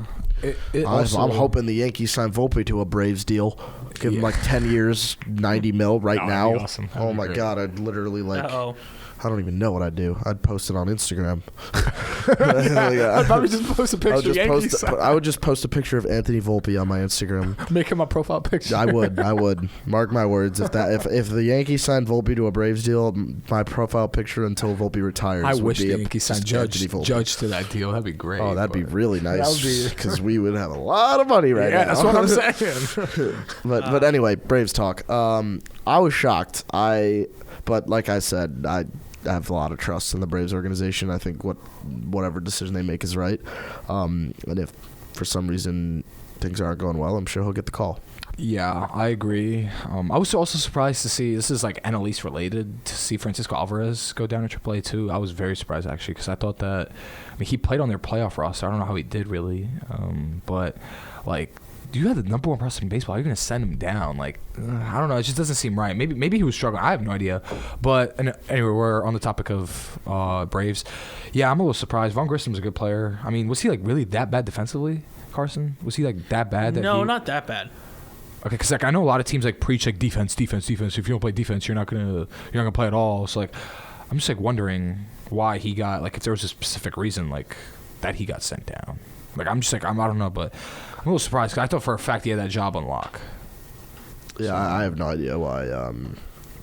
I'm hoping the Yankees sign Volpe to a Braves deal. Give him like 10 years, $90 million right now. That'd be awesome. Oh my God, I'd literally I don't even know what I'd do. I'd post it on Instagram. I'd probably just post a picture of Yankees. I would just post a picture of Anthony Volpe on my Instagram. Make him my profile picture. I would. Mark my words. If the Yankees signed Volpe to a Braves deal, my profile picture until Volpe retires. I wish the Yankees signed Judge to that deal. That'd be great. Oh, that'd be really nice. Because we would have a lot of money right now. Yeah, that's what I'm saying. But anyway, Braves talk. I was shocked. But like I said, have a lot of trust in the Braves organization. I think whatever decision they make is right. And if for some reason things aren't going well, I'm sure he'll get the call. Yeah, I agree. I was also surprised to see, this is like NL East related, to see Francisco Alvarez go down to AAA too. I was very surprised actually, because I thought that, he played on their playoff roster. I don't know how he did really, but like, you have the number one prospect in baseball. You're gonna send him down? Like, I don't know. It just doesn't seem right. Maybe he was struggling. I have no idea. But anyway, we're on the topic of Braves. Yeah, I'm a little surprised. Vaughn Grissom's a good player. I mean, was he like really that bad defensively, Carson? Was he like that bad? No, not that bad. Okay, because like I know a lot of teams like preach like defense. If you don't play defense, you're not gonna play at all. So like, I'm just like wondering why he got, like, if there was a specific reason like that he got sent down. Like, I'm just like I don't know, but I'm a little surprised because I thought for a fact he had that job on lock. Yeah, I have no idea why.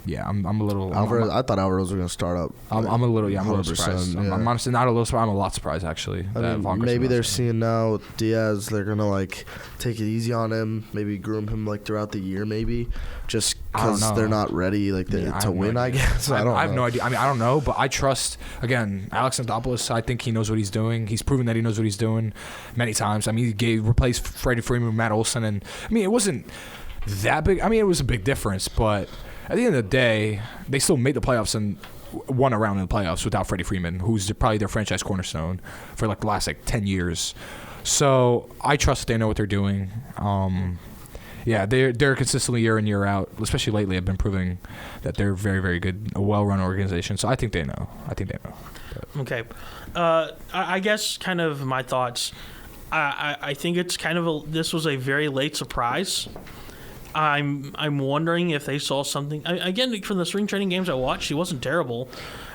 Yeah, I'm a little. Alvarez, I thought Alvarez was going to start up. I'm a little surprised. Yeah. I'm honestly not a little surprised. I'm a lot surprised actually. Maybe they're seeing now Diaz. They're gonna like take it easy on him. Maybe groom him like throughout the year. Maybe just because they're not ready to win. I guess I have no idea. I mean, I don't know, but I trust again Alex Anthopoulos. I think he knows what he's doing. He's proven that he knows what he's doing many times. I mean, he replaced Freddie Freeman with Matt Olson, and I mean it wasn't that big. I mean, it was a big difference, but at the end of the day, they still made the playoffs and won a round in the playoffs without Freddie Freeman, who's probably their franchise cornerstone for like the last 10 years. So I trust they know what they're doing. Yeah, they're consistently year in, year out, especially lately, have been proving that they're very, very good, a well-run organization. So I think they know. But. Okay. I guess kind of my thoughts. I think it's kind of this was a very late surprise. I'm wondering if they saw something. Again, from the spring training games I watched, he wasn't terrible.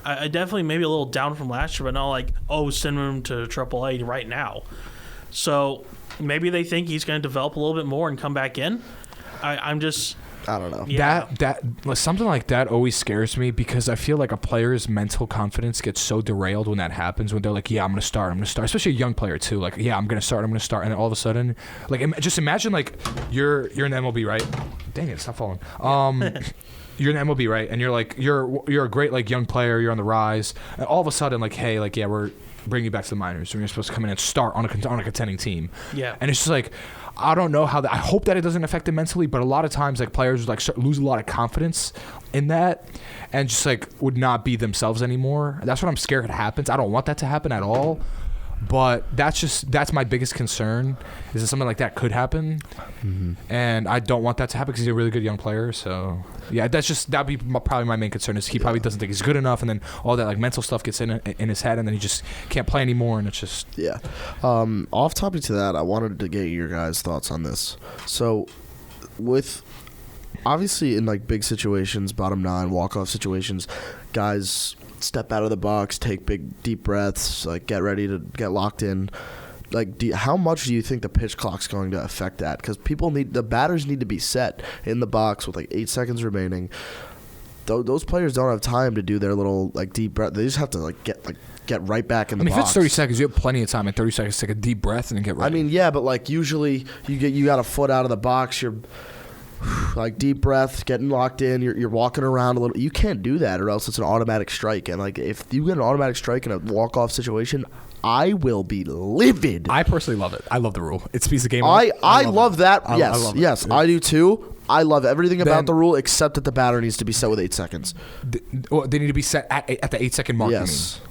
I definitely maybe a little down from last year, but not like, send him to AAA right now. So maybe they think he's going to develop a little bit more and come back in. I don't know. Yeah. That something like that always scares me because I feel like a player's mental confidence gets so derailed when that happens. When they're like, "Yeah, I'm gonna start," especially a young player too. Like, "Yeah, I'm gonna start," and then all of a sudden, like, just imagine like you're in the MLB, right? Dang it, stop falling. You're in the MLB, right? And you're like you're a great like young player. You're on the rise, and all of a sudden, like, hey, like, yeah, we're bringing you back to the minors. You're supposed to come in and start on a contending team. Yeah, and it's just like. I don't know how I hope that it doesn't affect them mentally, but a lot of times like players like lose a lot of confidence in that and just like would not be themselves anymore. That's what I'm scared happens. I don't want that to happen at all. But that's my biggest concern is that something like that could happen, and I don't want that to happen because he's a really good young player. So yeah, that'd be probably my main concern is he probably doesn't think he's good enough, and then all that like mental stuff gets in his head, and then he just can't play anymore, and it's just Off topic to that, I wanted to get your guys' thoughts on this. So with obviously in like big situations, bottom nine, walk-off situations, guys step out of the box, take big deep breaths, like get ready to get locked in. Like, how much do you think the pitch clock's going to affect that? Because the batters need to be set in the box with like 8 seconds remaining. Those players don't have time to do their little like deep breath. They just have to like get right back in the box. If it's 30 seconds, you have plenty of time in 30 seconds to take a deep breath and then get right. I mean, yeah, but like usually you got a foot out of the box, you're like deep breath, getting locked in, you're walking around a little. You can't do that or else it's an automatic strike. And like if you get an automatic strike in a walk-off situation, I will be livid. I personally love it. I love the rule. It speeds the game. I love that. Yes, I love it. Yes, I do too. I love everything about the rule except that the batter needs to be set with 8 seconds. They need to be set at the 8-second mark. Yes.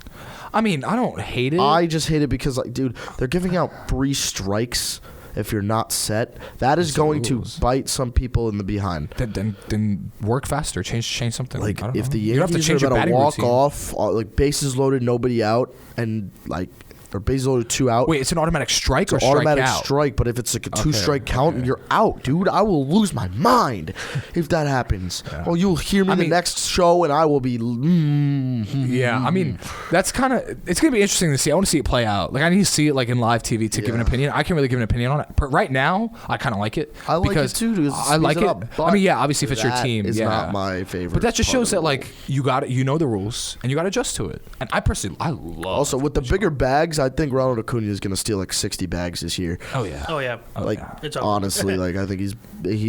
I mean, I don't hate it. I just hate it because, like, dude, they're giving out 3 strikes if you're not set. That is going to bite some people in the behind. Then work faster. Change something. Like, I don't if know. the Yankees are going to walk off, like, bases loaded, nobody out, and, like, or bases loaded, 2 out. Wait, it's an automatic strike or it's an automatic strike out? Strike, but if it's like a 2-strike count and you're out, dude, I will lose my mind if that happens. Yeah. Well, you'll hear me the next show and I will be... Yeah, I mean, that's kind of... It's going to be interesting to see. I want to see it play out. Like, I need to see it like in live TV to give an opinion. I can't really give an opinion on it. But right now, I kind of like it. I like it too. I like it. I mean, yeah, obviously if it's your team. It's not my favorite. But that just shows that, like, you know the rules and you got to adjust to it. And I personally, I love... Also, with the bigger bags bags. I think Ronald Acuna is going to steal like 60 bags this year. Oh yeah. Oh yeah. Like It's over. honestly, like I think he's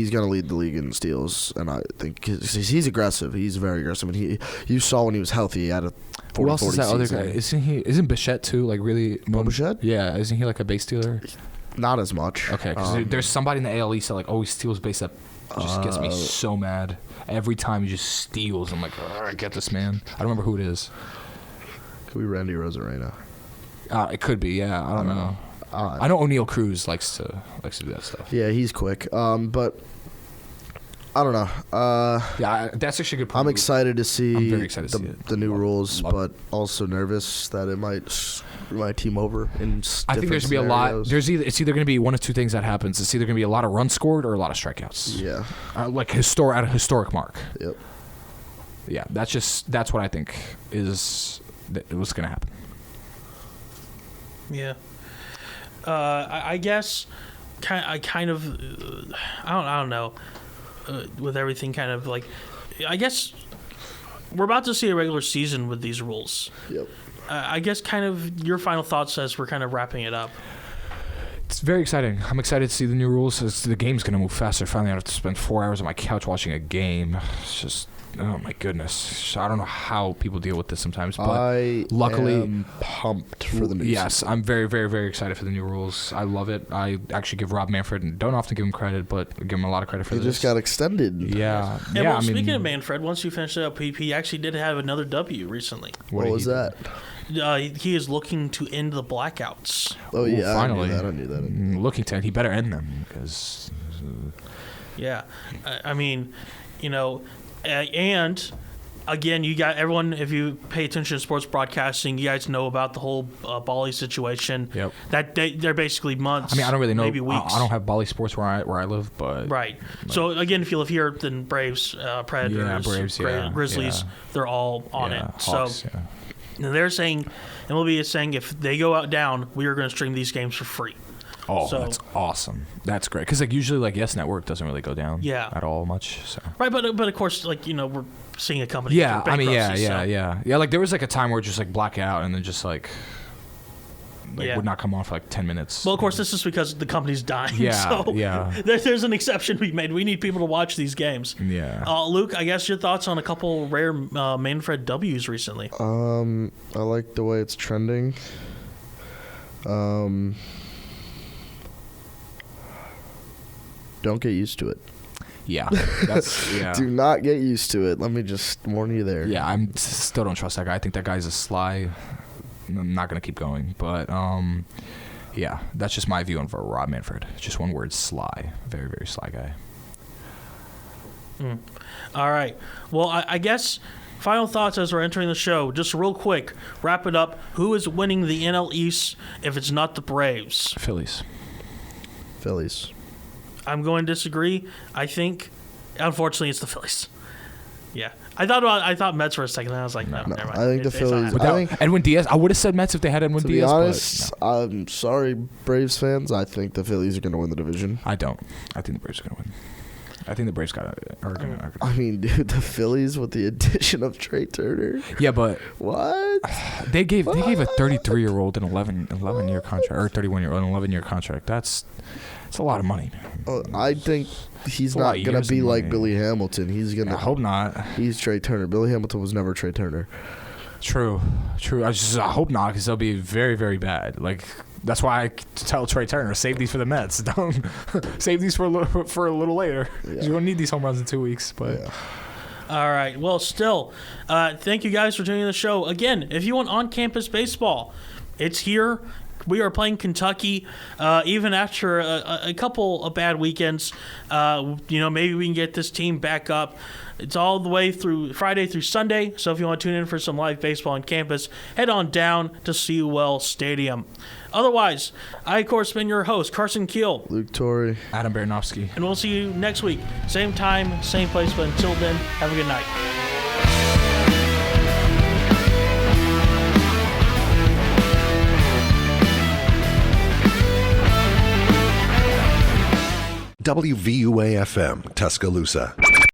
going to lead the league in steals, and I think he's aggressive. He's very aggressive, and you saw when he was healthy, he had a 40, Who else is that season. other guy? Isn't Bichette too like really? Bichette? Yeah, isn't he like a base stealer? Not as much. Okay, because there's somebody in the AL East that like always steals base that just gets me so mad. Every time he just steals, I'm like, I get this man. I don't remember who it is. Could be Randy Rosarena. It could be, yeah. I don't know. I know O'Neal Cruz likes to do that stuff. Yeah, he's quick. But I don't know. Yeah, that's actually a good point. I'm excited to see I'm very excited to see it. the new rules, Love but also nervous that it might screw my team over in I think there's gonna be a lot. It's either gonna be one of two things that happens. It's either gonna be a lot of runs scored or a lot of strikeouts. Yeah. Like at a historic mark. Yep. Yeah, that's what I think is what's gonna happen. Yeah. I guess I don't know. With everything kind of like, I guess we're about to see a regular season with these rules. Yep. I guess kind of your final thoughts as we're kind of wrapping it up. It's very exciting. I'm excited to see the new rules. The game's going to move faster. Finally, I don't have to spend 4 hours on my couch watching a game. It's just, oh my goodness. I don't know how people deal with this sometimes, but luckily, am pumped for the new yes, season. I'm very, very, very excited for the new rules. I love it. I actually give Rob Manfred, and don't often give him credit, but give him a lot of credit for It this. just got extended. Yeah. And yeah. well, speaking of Manfred, once you finish it up, he actually did have another W recently. What did was he do? that? He is looking to end the blackouts. Oh, Ooh, yeah, finally. I knew that. Looking to, he better end them because. Yeah. I mean, and again, you got everyone, if you pay attention to sports broadcasting, you guys know about the whole Bali situation. Yep. That they're basically months. I mean, I don't really know. Maybe weeks. I don't have Bali sports where I live, but Right. So again, if you live here, then Braves, Predators, Yeah, Braves, yeah, Grizzlies, yeah. they're all on yeah, it. Hawks, So yeah. they're saying, MLB is saying, if they go out down, we are going to stream these games for free. Oh, So- that's awesome. That's great. Because usually Yes Network doesn't really go down at all much. So. Right, but of course, we're seeing a company. Yeah, through I mean, bankruptcy, so- yeah. Like there was a time where it just black out and then just Yeah. would not come on for 10 minutes. Well, of course, this is because the company's dying. Yeah, so yeah. There's an exception we made. We need people to watch these games. Yeah. Luke, I guess your thoughts on a couple rare Manfred W's recently. I like the way it's trending. Don't get used to it. Yeah. That's yeah. Do not get used to it. Let me just warn you there. Yeah, I still don't trust that guy. I think that guy's a sly. I'm not gonna keep going, but yeah, that's just my view on Rob Manfred. Just one word: sly. Very, very sly guy. All right. Well, I guess final thoughts as we're entering the show. Just real quick, wrap it up. Who is winning the NL East if it's not the Braves? Phillies. I'm going to disagree. I think, unfortunately, it's the Phillies. Yeah. I thought Mets for a second, and I was like, no, never mind. I think the Phillies. Without I think, Edwin Diaz, I would have said Mets if they had Edwin to Diaz. be honest, I'm sorry, Braves fans. I think the Phillies are going to win the division. I don't. I think the Braves are going to win. I think the Braves are going to. I mean, dude, the Phillies with the addition of Trey Turner. Yeah, but What? they gave a 33-year-old an 11-year contract, or 31-year-old an 11-year contract. That's a lot of money. I think he's a lot not of going years to be of like money. Billy Hamilton. He's going I to. hope not. He's Trey Turner. Billy Hamilton was never Trey Turner. True. I hope not, because they'll be very, very bad. That's why I tell Trey Turner, save these for the Mets. Don't save these for a little later. Yeah. You don't need these home runs in 2 weeks. But Yeah. All right. Well, still, thank you guys for tuning in the show. Again, if you want on-campus baseball, it's here. We are playing Kentucky. Even after a couple of bad weekends, maybe we can get this team back up. It's all the way through Friday through Sunday. So if you want to tune in for some live baseball on campus, head on down to Sewell Stadium. Otherwise, I, of course, been your host, Carson Keel. Luke Torre. Adam Baranovsky. And we'll see you next week. Same time, same place. But until then, have a good night. WVUA-FM, Tuscaloosa.